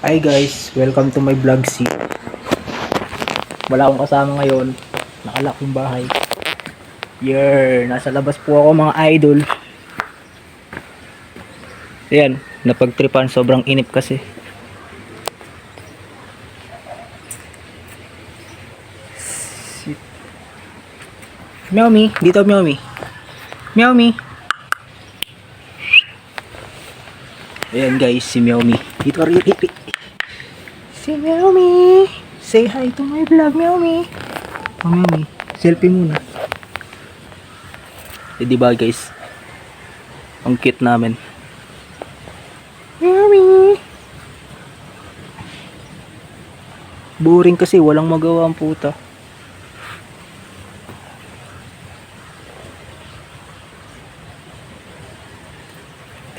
Hi guys, welcome to my vlog si. Wala akong kasama ngayon. Nakalak yung bahay. Nasa labas po ako mga idol. Ayan, napagtripan, sobrang inip kasi. Meowmi, dito Meowmi. Meowmi. Ayan guys, si Meowmi. Dito rito. Si Meowmi. Say hi to my vlog, Meowmi. Oh, Meowmi, selfie muna. Diba guys? Ang cute namin. Meowmi. Boring kasi walang magawa ang puta.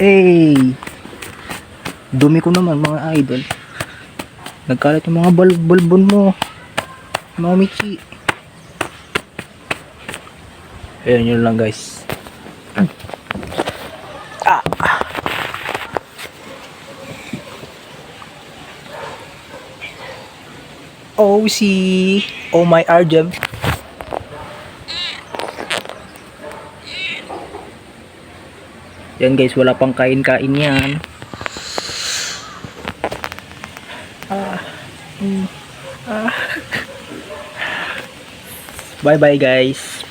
Hey! Dumi ko naman mga idol. Nagkalat yung mga balbon mo. Mga Michi. Ayan, yun lang guys. Oh, oh my Arjab. Yan guys, wala pang kain-kain yan. Bye bye guys.